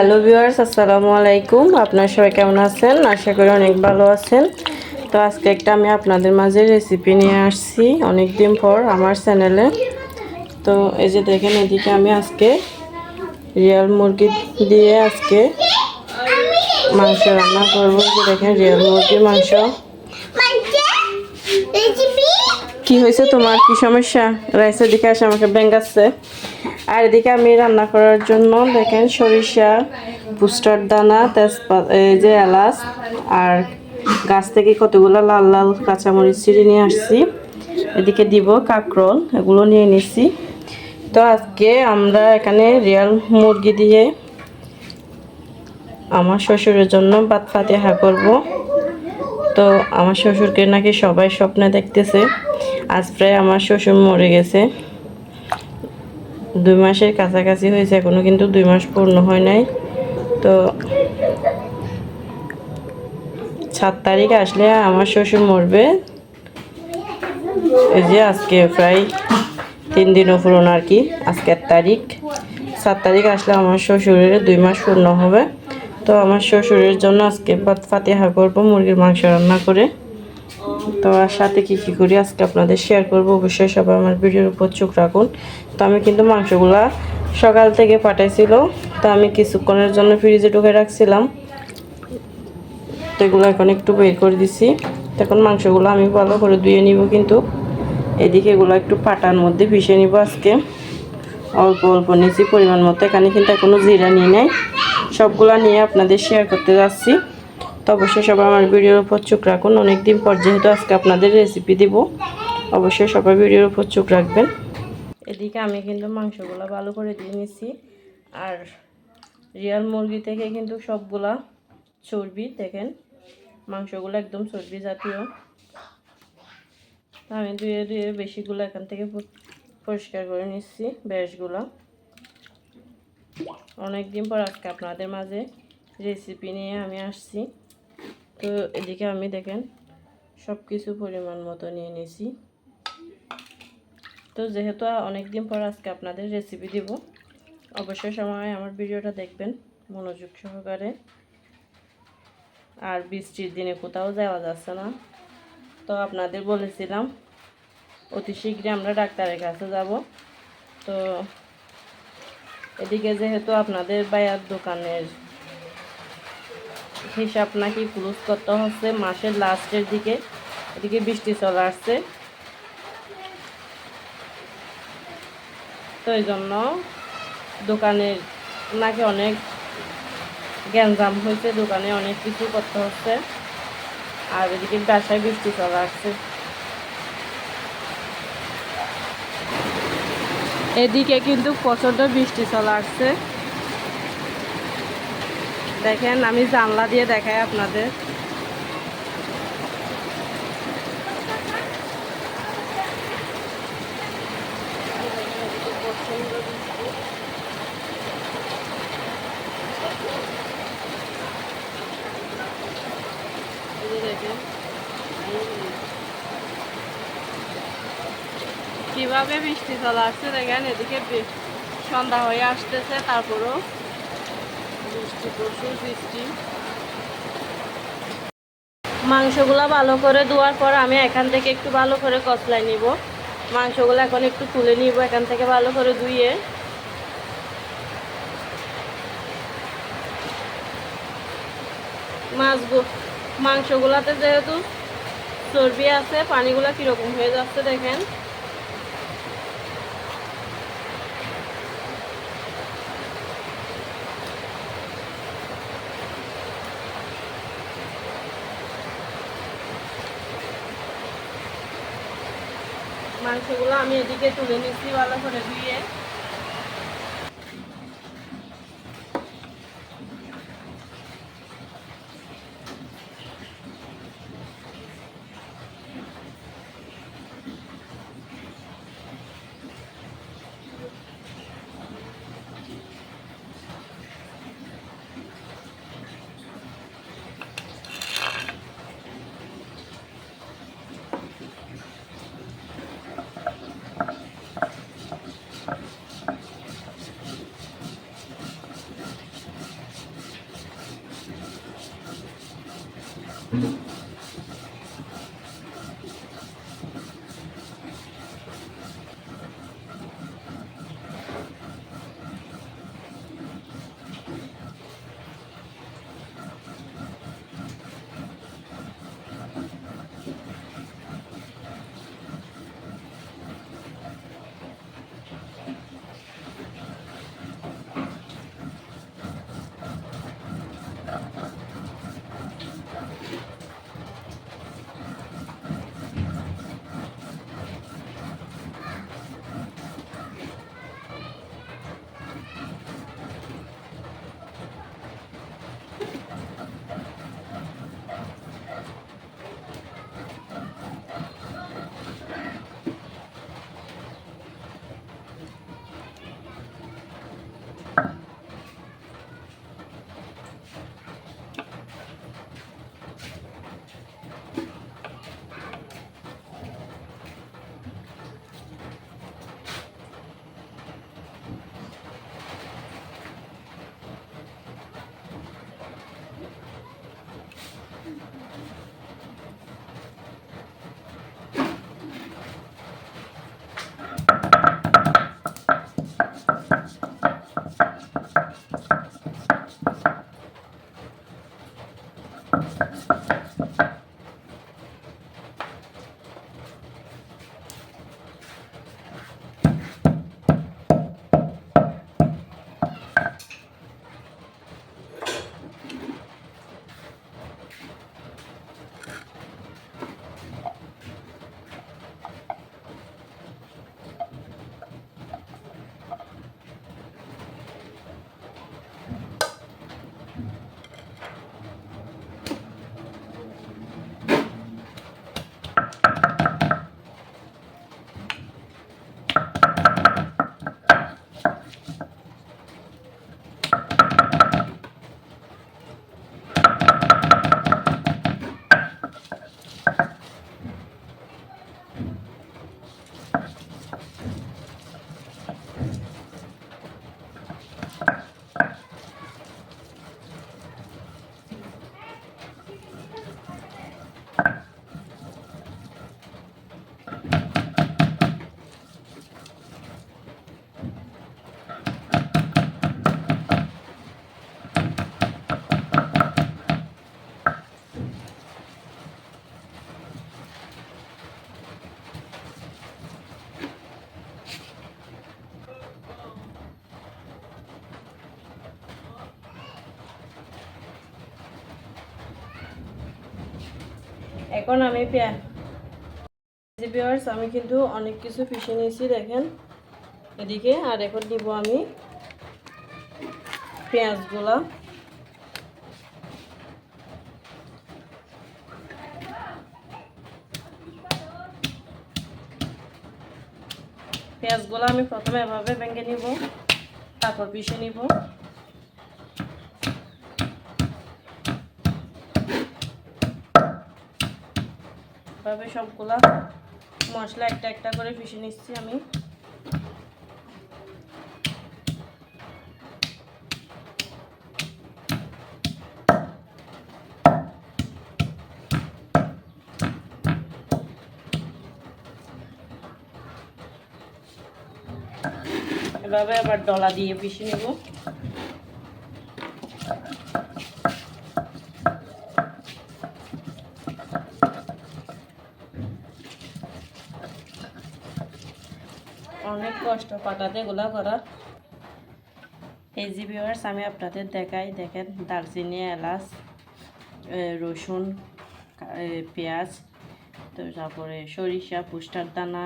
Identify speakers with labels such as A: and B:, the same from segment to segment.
A: Hello viewers, আসসালামু আলাইকুম। আপনারা সবাই কেমন আছেন? আশা করি অনেক ভালো আছেন। তো আজকে একটা আমি আপনাদের মাঝে রেসিপি নিয়ে আসছি অনেক দিন পর আমার চ্যানেলে। তো এই যে দেখেন, এদিকে আমি আজকে রিয়াল মুরগি দিয়ে আজকে মাংস রান্না করবো। যে দেখেন, রিয়াল মুরগির মাংস। কি হয়েছে তোমার? কি সমস্যা? রাইসের দিকে আসে আমাকে ব্যাঙ্গাচ্ছে। আর এদিকে আমি রান্না করার জন্য দেখেন সরিষা, পুস্টার দানা, তেজপাতা, এই যে এলাচ, আর গাছ থেকে কতগুলো লাল লাল কাঁচামরিচ ছিঁড়ে নিয়ে আসছি। এদিকে দিব কাঁকরোল, এগুলো নিয়ে নিচ্ছি। তো আজকে আমরা এখানে রিয়াল মুরগি দিয়ে আমার শ্বশুরের জন্য ভাত ফাতিহা করব। তো আমার শ্বশুরকে নাকি সবাই স্বপ্নে দেখতেছে। আজ প্রায় আমার শ্বশুর মরে গেছে, 2 মাসের কাছাকাছি হয়েছে, এখনো কিন্তু 2 মাস পূর্ণ হয় নাই। তো 7 তারিখ আসলে আমার শ্বশুর মরবে। এই যে আজকে প্রায় 3 দিনও পুরনো আর কি। আজকে 1 তারিখ, 7 তারিখ আসলে আমার শ্বশুরের 2 মাস পূর্ণ হবে। তো আমার শ্বশুরের জন্য আজকে ভাত ফাতিহা করবো মুরগির মাংস রান্না করে। তো আর সাথে কী কী করি আজকে আপনাদের শেয়ার করব। অবশ্যই সবাই আমার ভিডিওর উপর চোখ রাখুন। তো আমি কিন্তু মাংসগুলা সকাল থেকে পাঠাইছিল, তো আমি কিছুক্ষণের জন্য ফ্রিজে ঢুকে রাখছিলাম। তো এগুলো এখন একটু বের করে দিছি। এখন মাংসগুলো আমি ভালো করে ধুয়ে নিব, কিন্তু এদিকে এগুলো একটু পাটার মধ্যে পিষে নিব আজকে। অল্প অল্প নিয়েছি পরিমাণ মতো, এখানে কিন্তু এখনও জিরা নিয়ে নেই। সবগুলা নিয়ে আপনাদের শেয়ার করতে যাচ্ছি। তো অবশ্যই সবাই আমার ভিডিওর উপর চোখ রাখুন। অনেকদিন পর যেহেতু আজকে আপনাদের রেসিপি দিব, অবশ্যই সবাই ভিডিওর উপর চোখ রাখবেন। এদিকে আমি কিন্তু মাংসগুলো ভালো করে দিয়ে নিচ্ছি। আর রিয়াল মুরগি থেকে কিন্তু সবগুলা চর্বি, দেখেন মাংসগুলো একদম চর্বি জাতীয়। আমি ধুয়ে ধুয়ে বেশিগুলো এখান থেকে পরিষ্কার করে নিচ্ছি, বেশগুলো। অনেকদিন পর আজকে আপনাদের মাঝে রেসিপি নিয়ে আমি আসছি। তো এদিকে আমি দেখেন সব কিছু পরিমাণ মতো নিয়ে নিয়েছি। তো যেহেতু অনেকদিন পর আজকে আপনাদের রেসিপি দিব, অবশ্যই সময় আমার ভিডিওটা দেখবেন মনোযোগ সহকারে। আর বৃষ্টির দিনে কোথাও যাওয়া যাচ্ছে না, তো আপনাদের বলেছিলাম অতি শীঘ্রই আমরা ডাক্তারের কাছে যাব। তো এদিকে যেহেতু আপনাদের ভাইয়ার দোকানের হিসাব নাকি ক্লোজ করতে হচ্ছে মাসের লাস্টের দিকে, এদিকে বৃষ্টি চলে আসছে, তো এই জন্য দোকানের নাকি অনেক গ্যাঞ্জাম হয়েছে, দোকানে অনেক কিছু করতে হচ্ছে। আর এদিকে বাসায় বৃষ্টি চলে আসছে। এদিকে কিন্তু প্রচণ্ড বৃষ্টি চলে আসছে। দেখেন আমি জানলা দিয়ে দেখাই আপনাদের। দেখেন কিভাবে বৃষ্টি চলে আসছে, দেখেন এদিকে সন্ধ্যা হয়ে আসতেছে, তারপরও বৃষ্টি, প্রচুর বৃষ্টি। মাংসগুলো ভালো করে ধোয়ার পর আমি এখান থেকে একটু ভালো করে কচলাই নিব। মাংসগুলো এখন একটু তুলে নিব এখান থেকে ভালো করে ধুয়ে। মাংসগুলাতে যেহেতু চর্বি আছে, পানিগুলো কীরকম হয়ে যাচ্ছে দেখেন। মাংসগুলো আমি এদিকে তুলে নিচ্ছি ভালো করে ধুয়ে। এখন আমি ভিউয়ার্স আমি কিন্তু অনেক কিছু পিষে নিয়েছি দেখেন এদিকে। আর এখন দিব আমি পেঁয়াজগুলা। পেঁয়াজগুলো আমি প্রথমে এভাবে ভেঙে নিব, তারপর পিষে নিব। এভাবে সবগুলা মশলা একটা একটা করে পিষে নিচ্ছি আমি। এভাবে আবার ডলা দিয়ে পিষে নেব। অনেক কষ্ট পাটাতে এগুলা করার। এই যে ভিউয়ার্স আমি আপনাদের দেখাই, দেখেন দারচিনি, এলাচ, রসুন, পেঁয়াজ, তো তারপরে সরিষা, পুষ্টার দানা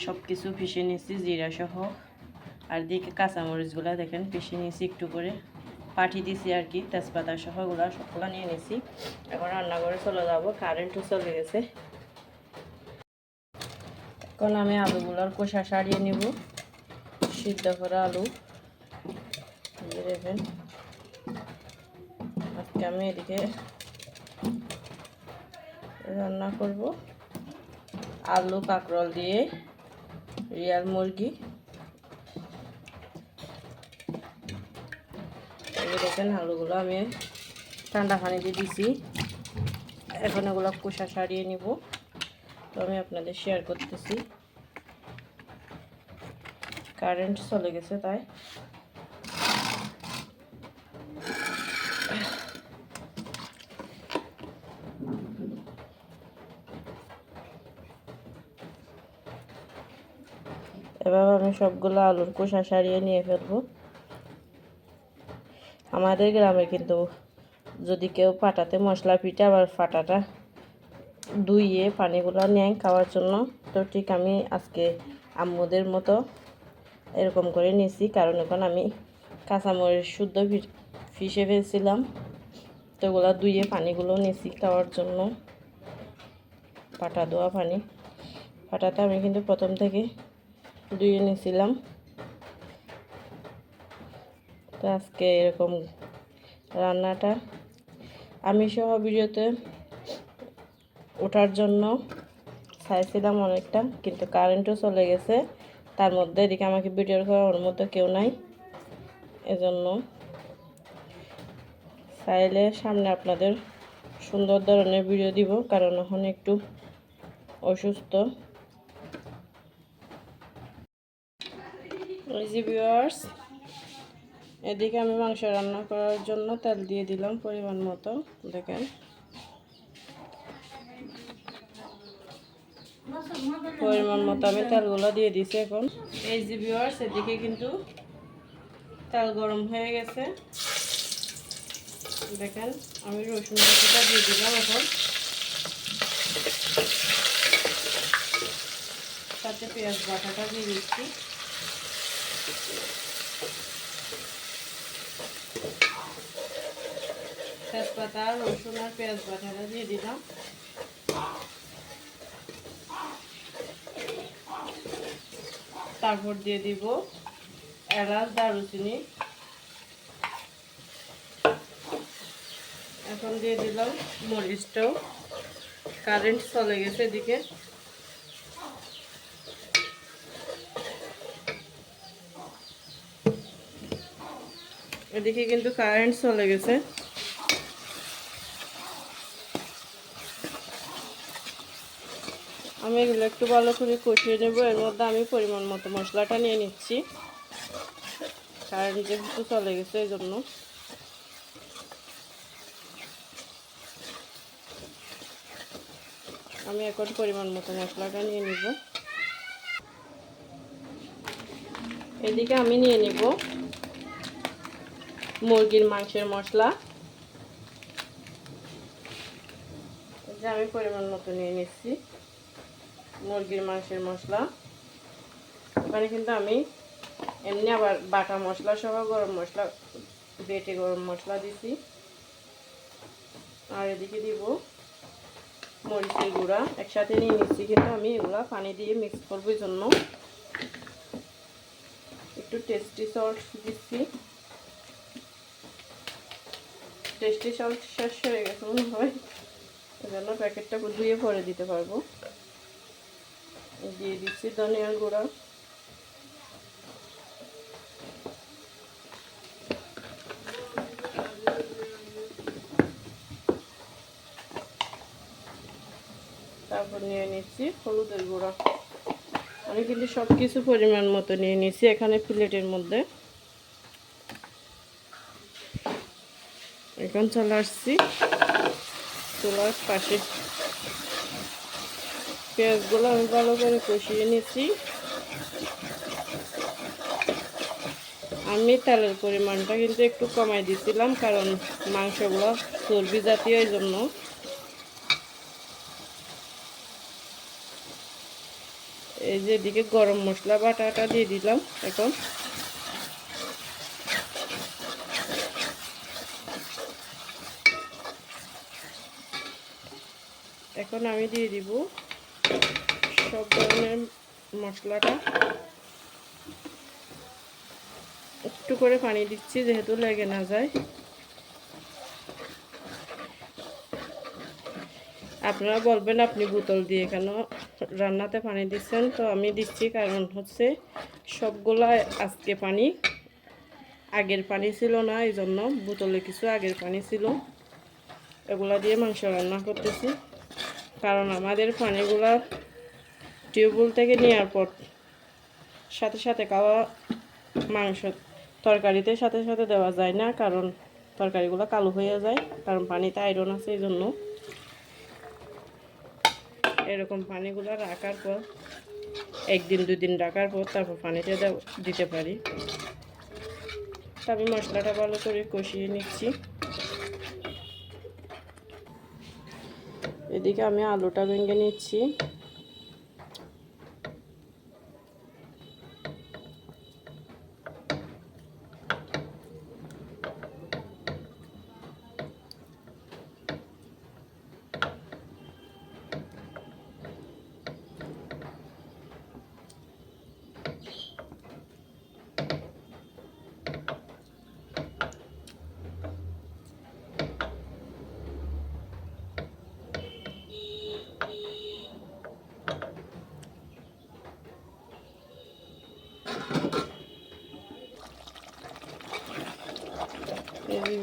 A: সব কিছু পিষে নিয়েছি জিরা সহ। আর দিকে কাঁচামরিচগুলো দেখেন পিষে নিয়েছি একটু করে, পাঠিয়ে দিয়েছি আর কি, তেজপাতা সহ ওগুলো সবগুলো নিয়ে নিয়েছি। এখন রান্নাঘরে চলে যাব, কারেন্টও চলে গেছে। এখন আমি আলুগুলোর কোষা সারিয়ে নিব, সিদ্ধ করা আলু দেখেন। আজকে আমি এদিকে রান্না করব আলু কাঁকরোল দিয়ে রিয়াল মুরগি। দেখেন আলুগুলো আমি ঠান্ডা পানি দিয়ে দিছি। এখন এগুলো কুসা সারিয়ে নিব। তো আমি আপনাদের শেয়ার করতেছি। কারেন্ট চলে গেছে তাই। এবার আমি সবগুলো আলুর খোসা সারিয়ে নিয়ে ফেলবো। আমাদের গ্রামে কিন্তু যদি কেউ পাটাতে মশলা পিঠা আবার ফাটাটা ধুইয়ে পানিগুলো নেয় খাওয়ার জন্য, তো ঠিক আমি আজকে আম্মুদের মতো এরকম করে নিয়েছি। কারণ এখন আমি কাঁচামরিচ শুদ্ধ ফিশে ফেলছিলাম, তো ওগুলো ধুইয়ে পানিগুলো নিয়েছি খাওয়ার জন্য। পাটা ধোয়া পানি, পাটাটা আমি কিন্তু প্রথম থেকে ধুয়ে নিয়েছিলাম। তো আজকে এরকম রান্নাটা আমি সহ ভিডিওতে ওঠার জন্য চাইছিলাম অনেকটা, কিন্তু কারেন্টও চলে গেছে। তার মধ্যে এদিকে আমাকে ভিডিও করার মতো কেউ নাই, এজন্য চাইলে সামনে আপনাদের সুন্দর ধরনের ভিডিও দিব, কারণ এখন একটু অসুস্থ। ভিউয়ার্স, এদিকে আমি মাংস রান্না করার জন্য তেল দিয়ে দিলাম পরিমাণ মতো। দেখেন পরিমাণ মতো আমি তেলগুলো দিয়ে দিছি। এখন ভিউয়ার্স, এদিকে কিন্তু তেল গরম হয়ে গেছে। দেখেন আমি রসুন কুচিটা দিয়ে দিলাম। এখন সাথে পেঁয়াজ বাটাটা দিয়ে দিচ্ছি। তেজপাতা, রসুন আর পেঁয়াজ বাটাটা দিয়ে দিলাম। তারপর দিয়ে দিব এলাচ, দারুচিনি। এখন দিয়ে দিলাম মরিচটাও। কারেন্ট চলে গেছে এদিকে। এদিকে কিন্তু কারেন্ট চলে গেছে। আমি এগুলো একটু ভালো করে কষিয়ে নেব। এর মধ্যে আমি পরিমাণ মতো মশলাটা নিয়ে নিচ্ছি, কারেন্ট যেহেতু চলে গেছে এই জন্য। আমি এখন পরিমাণ মতো মশলাটা নিয়ে নিব। এদিকে আমি নিয়ে নিব মুরগির মাংসের মশলা, যে আমি পরিমাণ মতো নিয়ে নিচ্ছি মুরগির মাংসের মশলা। এখানে কিন্তু আমি এমনি আবার বাটা মশলা সহ গরম মশলা, বেটে গরম মশলা দিছি। আর এদিকে দিব মরিচের গুঁড়া, একসাথে নিয়ে নিচ্ছি। কিন্তু আমি এগুলা পানি দিয়ে মিক্স করবো, এই জন্য একটু টেস্টি সল্ট দিচ্ছি। টেস্টি সল্ট শেষ হয়ে গেছে মনে হয়, এই জন্য প্যাকেটটা ধুয়ে পরে দিতে পারবো। দিয়ে দিচ্ছি ধনিয়ার গুঁড়া। তারপর নিয়ে নিচ্ছি হলুদের গুঁড়া। আমি কিন্তু সব কিছু পরিমাণ মতো নিয়ে নিচ্ছি এখানে প্লেটের মধ্যে। এখন চলে আসছি চুলার পাশে। পেঁয়াজগুলো আমি ভালো করে কষিয়ে নিচ্ছি। আমি তেলের পরিমাণটা কিন্তু একটু কমাই দিয়েছিলাম, কারণ মাংসগুলো চর্বি জাতীয়, এই জন্য। এই যে এদিকে গরম মশলা বাটাটা দিয়ে দিলাম। এখন আমি দিয়ে দিব সব ধরনের মশলাটা। একটু করে পানি দিচ্ছি যেহেতু লেগে না যায়। আপনারা বলবেন আপনি বোতল দিয়ে কেন রান্নাতে পানি দিচ্ছেন, তো আমি দিচ্ছি কারণ হচ্ছে সবগুলা আজকে পানি, আগের পানি ছিল না, এই জন্য বোতলে কিছু আগের পানি ছিল। এগুলা দিয়ে মাংস রান্না করতেছি, কারণ আমাদের পানিগুলা টিউবওয়েল থেকে নেওয়ার পর সাথে সাথে খাওয়া মাংস তরকারিতে সাথে সাথে দেওয়া যায় না, কারণ তরকারিগুলো কালো হয়ে যায়, কারণ পানিতে আয়রন আছে। এই জন্য এরকম পানিগুলো রাখার পর 1 দিন 2 দিন রাখার পর তারপর পানিতে দিতে পারি। তো আমি মশলাটা ভালো করে কষিয়ে নিচ্ছি। এদিকে আমি আলুটা ভেঙে নিচ্ছি।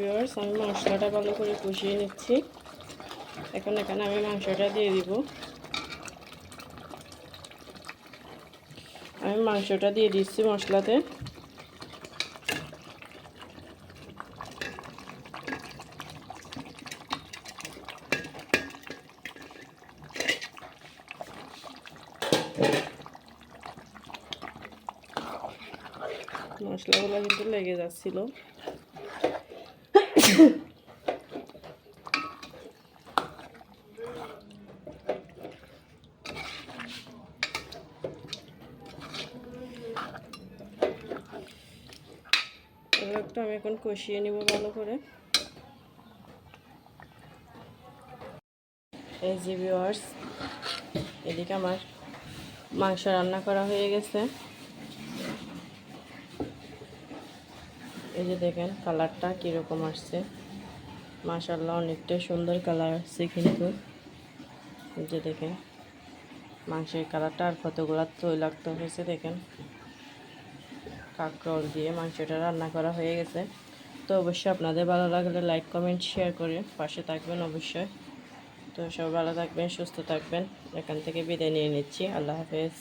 A: ভিউয়ার্স, আমি মশলাটা ভালো করে কষিয়ে নিচ্ছি। এখন এখানে আমি মাংসটা দিয়ে দিব। আমি মাংসটা দিয়ে দিচ্ছি মশলাতে। মশলাগুলো কিন্তু লেগে যাচ্ছিল। এগুলো একটু আমি এখন কষিয়ে নিব ভালো করে। এই যে ভিউয়ার্স, এদিকে আমার মাংস রান্না করা হয়ে গেছে। এই যে দেখেন কালারটা কীরকম আসছে, মাশাআল্লাহ অনেকটা সুন্দর কালার আসছে। কিন্তু এই যে দেখেন মাংসের কালারটা আর কতগুলো তৈলাক্ত হয়েছে। দেখেন কাঁকরোল দিয়ে মাংসটা রান্না করা হয়ে গেছে। তো অবশ্যই আপনাদের ভালো লাগলে লাইক কমেন্ট শেয়ার করে পাশে থাকবেন অবশ্যই। তো সব ভালো থাকবেন, সুস্থ থাকবেন। এখান থেকে বিদায় নিয়ে নিচ্ছি। আল্লাহ হাফেজ।